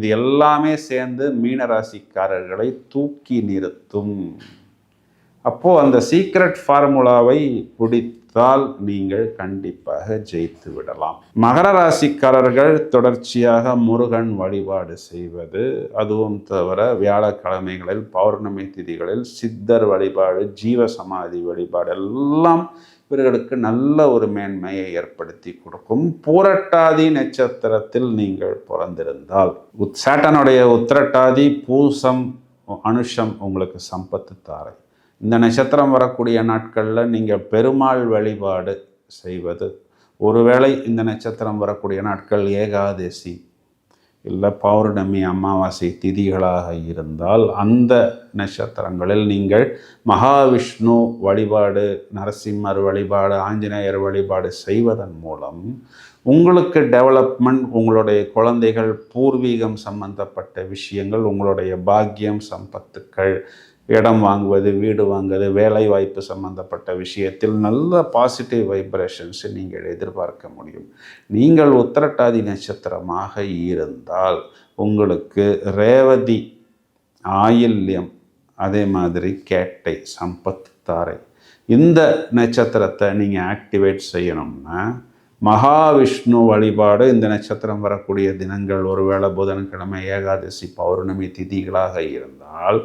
இது எல்லாமே சேர்ந்து மீனராசிக்காரர்களை தூக்கி நிறுத்தும். அப்போது அந்த சீக்ரெட் ஃபார்முலாவை பிடித்தால் நீங்கள் கண்டிப்பாக ஜெயித்து விடலாம். மகர ராசிக்காரர்கள் தொடர்ச்சியாக முருகன் வழிபாடு செய்வது, அதுவும் தவிர வியாழக்கிழமைகளில் பௌர்ணமி திதிகளில் சித்தர் வழிபாடு, ஜீவசமாதி வழிபாடு எல்லாம் இவர்களுக்கு நல்ல ஒரு மேன்மையை ஏற்படுத்தி கொடுக்கும். பூரட்டாதி நட்சத்திரத்தில் நீங்கள் பிறந்திருந்தால் சாட்டனுடைய உத்திரட்டாதி, பூசம், அனுஷம் உங்களுக்கு சம்பத்து தாரை. இந்த நட்சத்திரம் வரக்கூடிய நாட்களில் நீங்கள் பெருமாள் வழிபாடு செய்வது, ஒருவேளை இந்த நட்சத்திரம் வரக்கூடிய நாட்கள் ஏகாதசி இல்லை பௌர்ணமி அமாவாசை திதிகளாக இருந்தால் அந்த நட்சத்திரங்களில் நீங்கள் மகாவிஷ்ணு வழிபாடு, நரசிம்மர் வழிபாடு, ஆஞ்சநேயர் வழிபாடு செய்வதன் மூலம் உங்களுக்கு டெவலப்மெண்ட், உங்களுடைய குழந்தைகள், பூர்வீகம் சம்பந்தப்பட்ட விஷயங்கள், உங்களுடைய பாக்கியம், சம்பத்துக்கள், இடம் வாங்குவது, வீடு வாங்குவது, வேலை வாய்ப்பு சம்பந்தப்பட்ட விஷயத்தில் நல்ல பாசிட்டிவ் வைப்ரேஷன்ஸை நீங்கள் எதிர்பார்க்க முடியும். நீங்கள் உத்திரட்டாதி நட்சத்திரமாக இருந்தால் உங்களுக்கு ரேவதி, ஆயில்யம், அதே மாதிரி கேட்டை, சம்பத் தாரை, இந்த நட்சத்திரத்தை நீங்கள் ஆக்டிவேட் செய்யணும்னா மகாவிஷ்ணு வழிபாடு இந்த நட்சத்திரம் வரக்கூடிய தினங்கள், ஒருவேளை புதன்கிழமை, ஏகாதசி, பௌர்ணமி திதிகளாக இருந்தால்